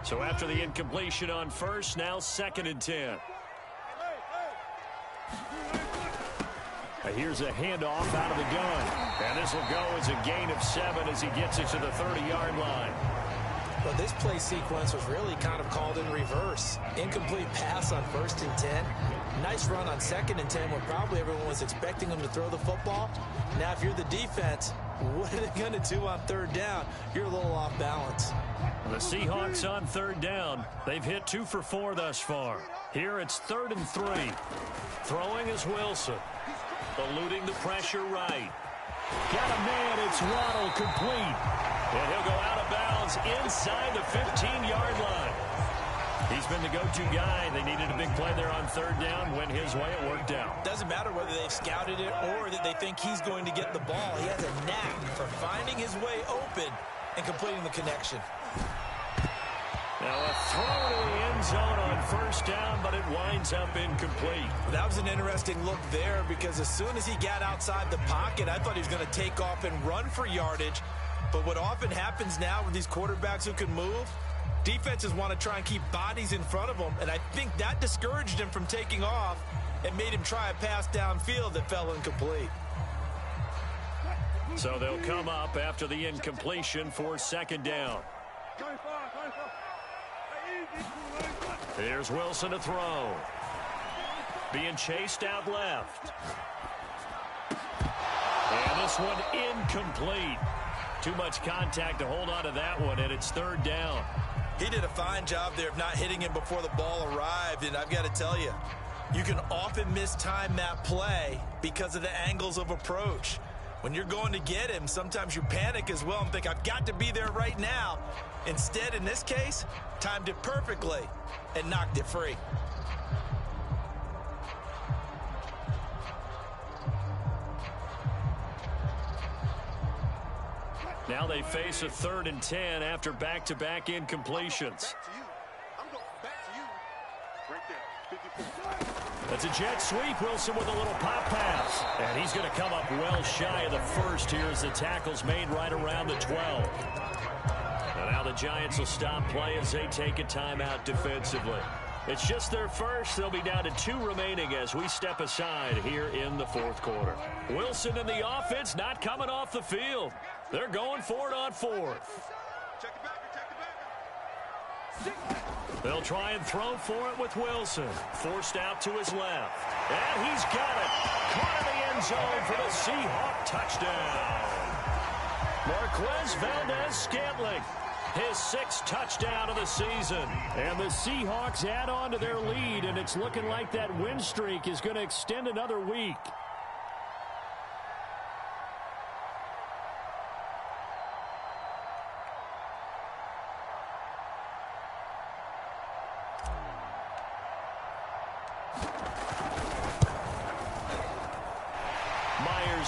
So after the incompletion on 1st, now 2nd and 10. Here's a handoff out of the gun. And this will go as a gain of 7 as he gets it to the 30-yard line. Well, this play sequence was really kind of called in reverse. Incomplete pass on 1st and 10. Nice run on 2nd and 10 when probably everyone was expecting him to throw the football. Now, if you're the defense, what are they going to do on 3rd down? You're a little off balance. The Seahawks on 3rd down. They've hit 2 for 4 thus far. Here it's 3rd and 3. Throwing is Wilson. Eluding the pressure right. Got a man. It's Waddle complete. And he'll go out of bounds inside the 15-yard line. He's been the go-to guy. They needed a big play there on 3rd down. Went his way. It worked out. Doesn't matter whether they've scouted it or that they think he's going to get the ball. He has a knack for finding his way open and completing the connection. Now a throw to the end zone on first down, but it winds up incomplete. That was an interesting look there because as soon as he got outside the pocket, I thought he was going to take off and run for yardage. But what often happens now with these quarterbacks who can move, defenses want to try and keep bodies in front of them, and I think that discouraged him from taking off and made him try a pass downfield that fell incomplete. So they'll come up after the incompletion for second down. Here's Wilson to throw. Being chased out left. And this one incomplete. Too much contact to hold on to that one, and it's third down. He did a fine job there of not hitting him before the ball arrived, and I've got to tell you, you can often mistime that play because of the angles of approach. When you're going to get him, sometimes you panic as well and think, I've got to be there right now. Instead, in this case, timed it perfectly and knocked it free. Now they face a 3rd and 10 after back-to-back incompletions. That's a jet sweep. Wilson with a little pop pass. And he's going to come up well shy of the first here as the tackle's made right around the 12. And now the Giants will stop play as they take a timeout defensively. It's just their first. They'll be down to 2 remaining as we step aside here in the 4th quarter. Wilson and the offense not coming off the field. They're going for it on 4th. They'll try and throw for it with Wilson. Forced out to his left. And he's got it. Caught in the end zone for the Seahawk touchdown. Marquez Valdez-Scantling, his 6th touchdown of the season. And the Seahawks add on to their lead, and it's looking like that win streak is going to extend another week.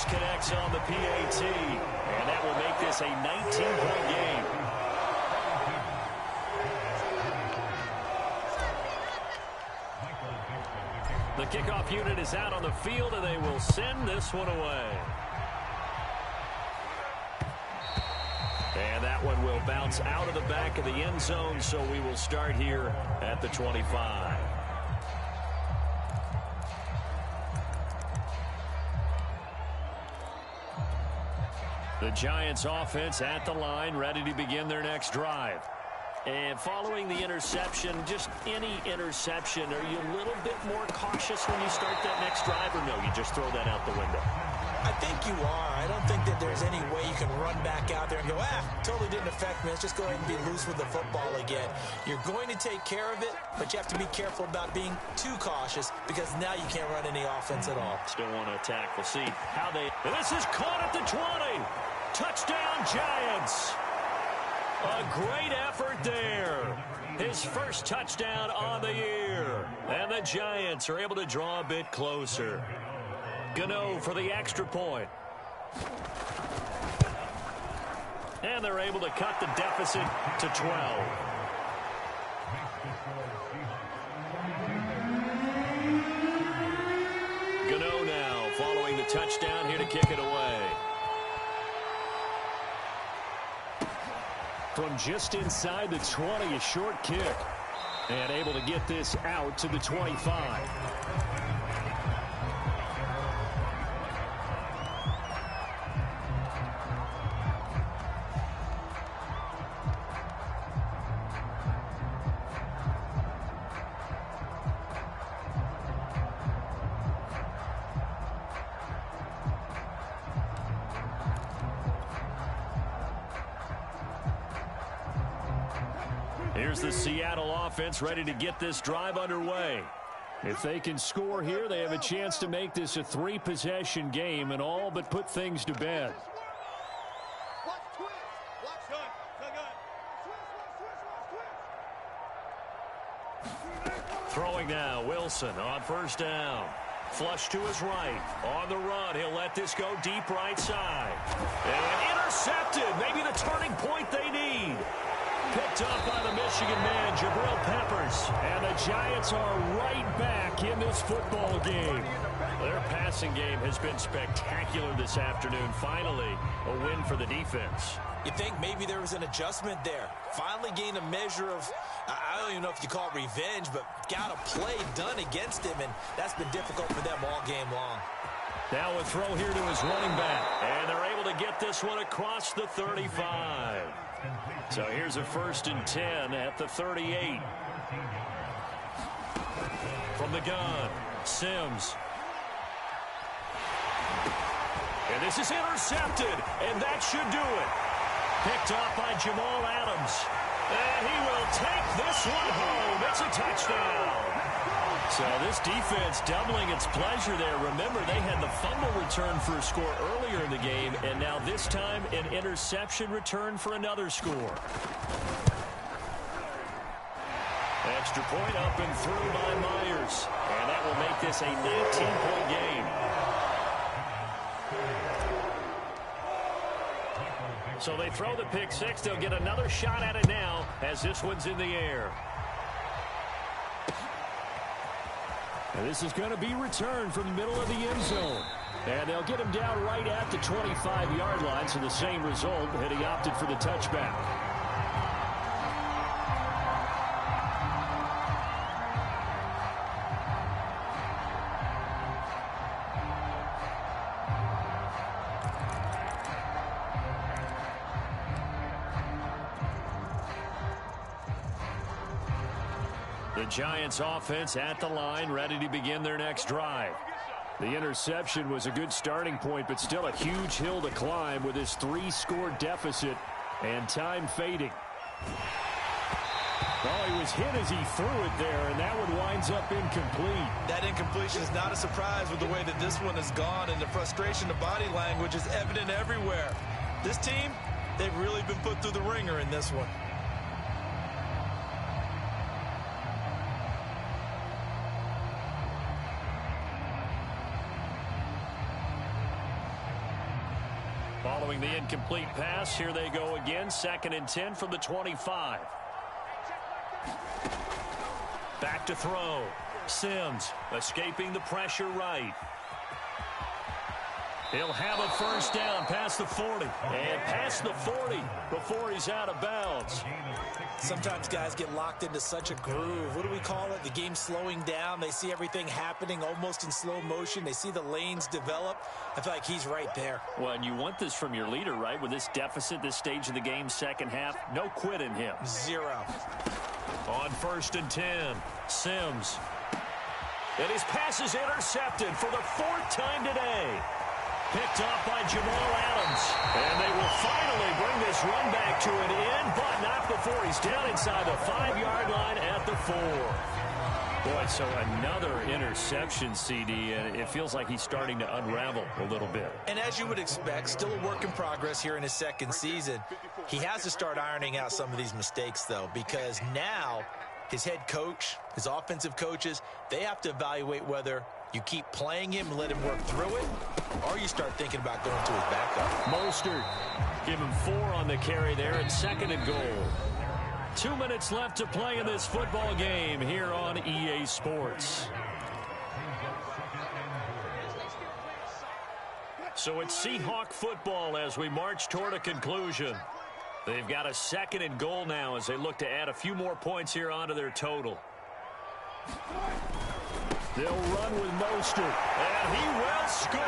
Connects on the PAT, and that will make this a 19-point game. The kickoff unit is out on the field, and they will send this one away. And that one will bounce out of the back of the end zone, so we will start here at the 25. The Giants offense at the line, ready to begin their next drive. And following the interception, just any interception, are you a little bit more cautious when you start that next drive, or no, you just throw that out the window? I think you are. I don't think that there's any way you can run back out there and go, totally didn't affect me. Let's just go ahead and be loose with the football again. You're going to take care of it, but you have to be careful about being too cautious because now you can't run any offense at all. Still want to attack. We'll see how they... This is caught at the 20. Touchdown, Giants. A great effort there. His first touchdown on the year. And the Giants are able to draw a bit closer. Gano for the extra point. And they're able to cut the deficit to 12. Gano now following the touchdown here to kick it away. From just inside the 20, a short kick. And able to get this out to the 25. Here's the Seattle offense ready to get this drive underway. If they can score here, they have a chance to make this a 3-possession game and all but put things to bed. Throwing now, Wilson on first down. Flush to his right. On the run, he'll let this go deep right side. And intercepted. Maybe the turning point they need. Picked up by the Michigan man, Jabril Peppers. And the Giants are right back in this football game. Their passing game has been spectacular this afternoon. Finally, a win for the defense. You think maybe there was an adjustment there. Finally gained a measure of, I don't even know if you call it revenge, but got a play done against him, and that's been difficult for them all game long. Now a throw here to his running back. And they're able to get this one across the 35. So here's a 1st and 10 at the 38. From the gun, Sims. And this is intercepted, and that should do it. Picked up by Jamal Adams. And he will take this one home. It's a touchdown. So this defense doubling its pleasure there. Remember, they had the fumble return for a score earlier in the game, and now this time an interception return for another score. Extra point up and through by Myers. And that will make this a 19-point game. So they throw the pick six. They'll get another shot at it now as this one's in the air. And this is going to be returned from the middle of the end zone. And they'll get him down right at the 25-yard line. So the same result, and he opted for the touchback. The Giants offense at the line, ready to begin their next drive. The interception was a good starting point, but still a huge hill to climb with his 3-score deficit and time fading. Well, he was hit as he threw it there, and that one winds up incomplete. That incompletion is not a surprise with the way that this one has gone, and the frustration of body language is evident everywhere. This team, they've really been put through the ringer in this one. Following the incomplete pass, here they go again. 2nd and 10 from the 25. Back to throw. Sims escaping the pressure right. He'll have a first down past the 40. And past the 40 before he's out of bounds. Sometimes guys get locked into such a groove. What do we call it? The game's slowing down. They see everything happening almost in slow motion. They see the lanes develop. I feel like he's right there. Well, and you want this from your leader, right? With this deficit, this stage of the game, second half, no quit in him. Zero. On 1st and 10, Sims. And his pass is intercepted for the 4th time today. Picked up by Jamal Adams. And they will finally bring this run back to an end, but not before he's down inside the 5-yard line at the 4. Boy, so another interception, CD, and it feels like he's starting to unravel a little bit. And as you would expect, still a work in progress here in his 2nd season. He has to start ironing out some of these mistakes, though, because now his head coach, his offensive coaches, they have to evaluate whether you keep playing him and let him work through it, or you start thinking about going to his backup. Mostert, give him 4 on the carry there, and 2nd and goal. 2 minutes left to play in this football game here on EA Sports. So it's Seahawk football as we march toward a conclusion. They've got a 2nd and goal now as they look to add a few more points here onto their total. They'll run with Mostert, and he will score.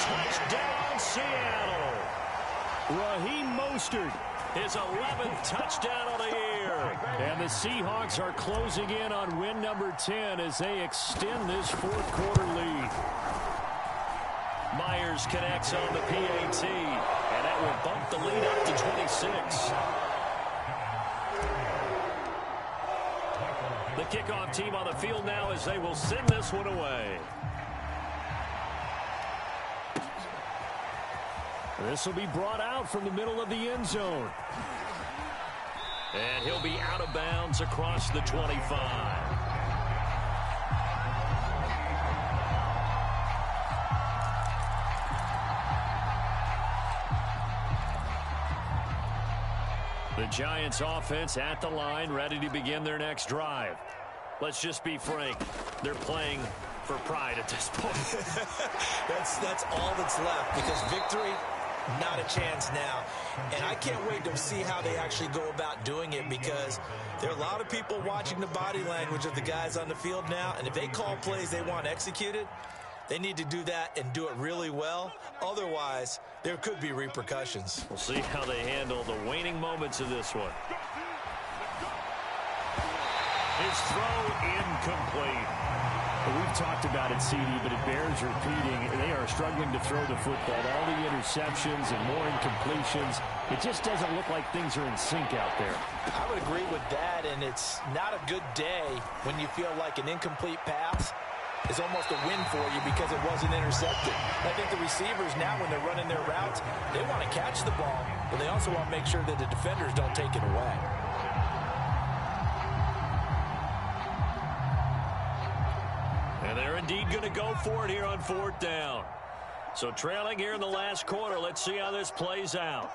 Touchdown, Seattle. Raheem Mostert, his 11th touchdown of the year. And the Seahawks are closing in on win number 10 as they extend this 4th quarter lead. Myers connects on the PAT, and that will bump the lead up to 26. The kickoff team on the field now as they will send this one away. This will be brought out from the middle of the end zone. And he'll be out of bounds across the 25. The Giants offense at the line, ready to begin their next drive. Let's just be frank. They're playing for pride at this point. That's all that's left, because victory, not a chance now. And I can't wait to see how they actually go about doing it, because there are a lot of people watching the body language of the guys on the field now, and if they call plays they want executed, they need to do that and do it really well. Otherwise, there could be repercussions. We'll see how they handle the waning moments of this one. His throw incomplete. We've talked about it, CD, but it bears repeating. They are struggling to throw the football. All the interceptions and more incompletions. It just doesn't look like things are in sync out there. I would agree with that, and it's not a good day when you feel like an incomplete pass is almost a win for you because it wasn't intercepted. I think the receivers now, when they're running their routes, they want to catch the ball, but they also want to make sure that the defenders don't take it away. And they're indeed going to go for it here on 4th down. So trailing here in the last quarter. Let's see how this plays out.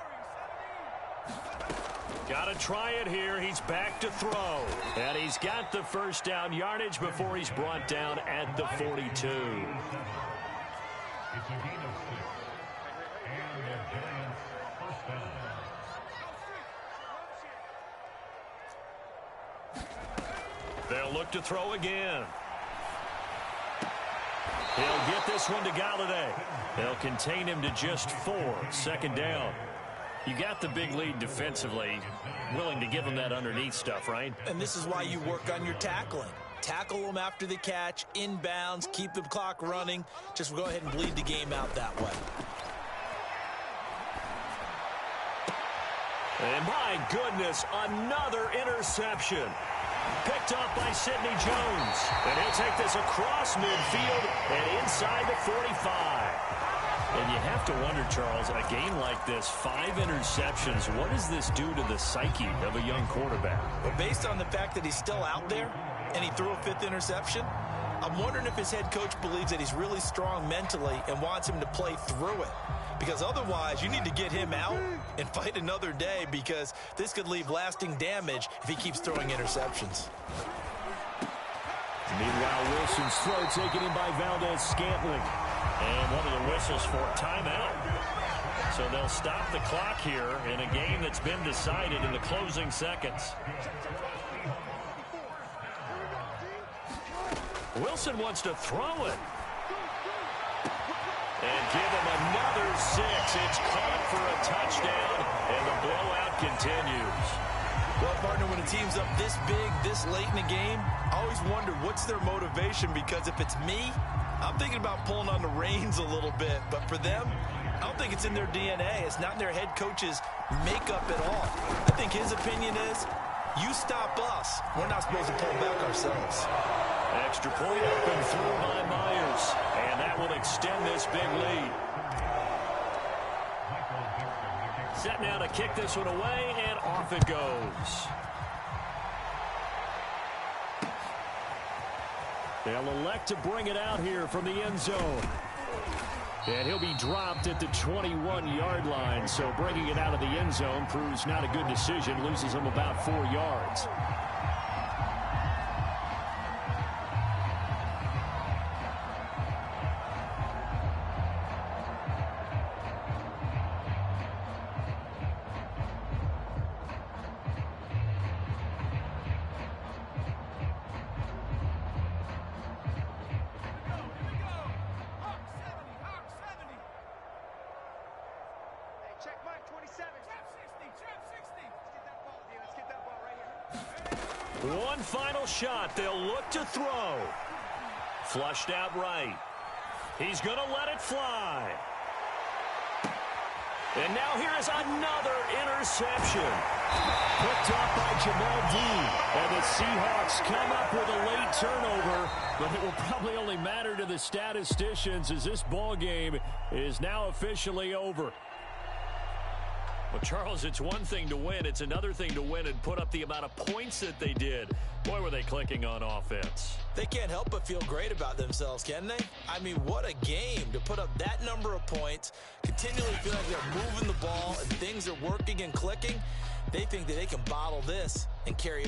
Got to try it here. He's back to throw. And he's got the first down yardage before he's brought down at the 42. It's a gain of 6. And the Giants first down. They'll look to throw again. He'll get this one to Galladay. They'll contain him to just 4. 2nd down. You got the big lead defensively. Willing to give him that underneath stuff, right? And this is why you work on your tackling. Tackle them after the catch, inbounds, keep the clock running. Just go ahead and bleed the game out that way. And my goodness, another interception. Picked up by Sidney Jones. And he'll take this across midfield and inside the 45. And you have to wonder, Charles, a game like this, 5 interceptions, what does this do to the psyche of a young quarterback? Well, based on the fact that he's still out there and he threw a 5th interception, I'm wondering if his head coach believes that he's really strong mentally and wants him to play through it. Because otherwise, you need to get him out and fight another day, because this could leave lasting damage if he keeps throwing interceptions. Meanwhile, Wilson's throw taken in by Valdez-Scantling. And one of the whistles for timeout. So they'll stop the clock here in a game that's been decided in the closing seconds. Wilson wants to throw it. And give him another 6. It's caught for a touchdown, and the blowout continues. Well, partner, when a team's up this big, this late in the game, I always wonder what's their motivation, because if it's me, I'm thinking about pulling on the reins a little bit. But for them, I don't think it's in their DNA. It's not in their head coach's makeup at all. I think his opinion is, you stop us, we're not supposed to pull back ourselves. Extra point up and through by Myers. And that will extend this big lead. Set now to kick this one away, and off it goes. They'll elect to bring it out here from the end zone. And he'll be dropped at the 21-yard line. So bringing it out of the end zone proves not a good decision. Loses him about 4 yards. Check Mike 27. Trap 60. Trap 60. Let's get that ball, dude. Let's get that ball right here. One final shot. They'll look to throw. Flushed out right. He's going to let it fly. And now here is another interception. Picked up by Jamel Dean. And the Seahawks come up with a late turnover. But it will probably only matter to the statisticians, as this ball game is now officially over. Well, Charles, it's one thing to win. It's another thing to win and put up the amount of points that they did. Boy, were they clicking on offense. They can't help but feel great about themselves, can they? I mean, what a game to put up that number of points, continually feel like they're moving the ball and things are working and clicking. They think that they can bottle this and carry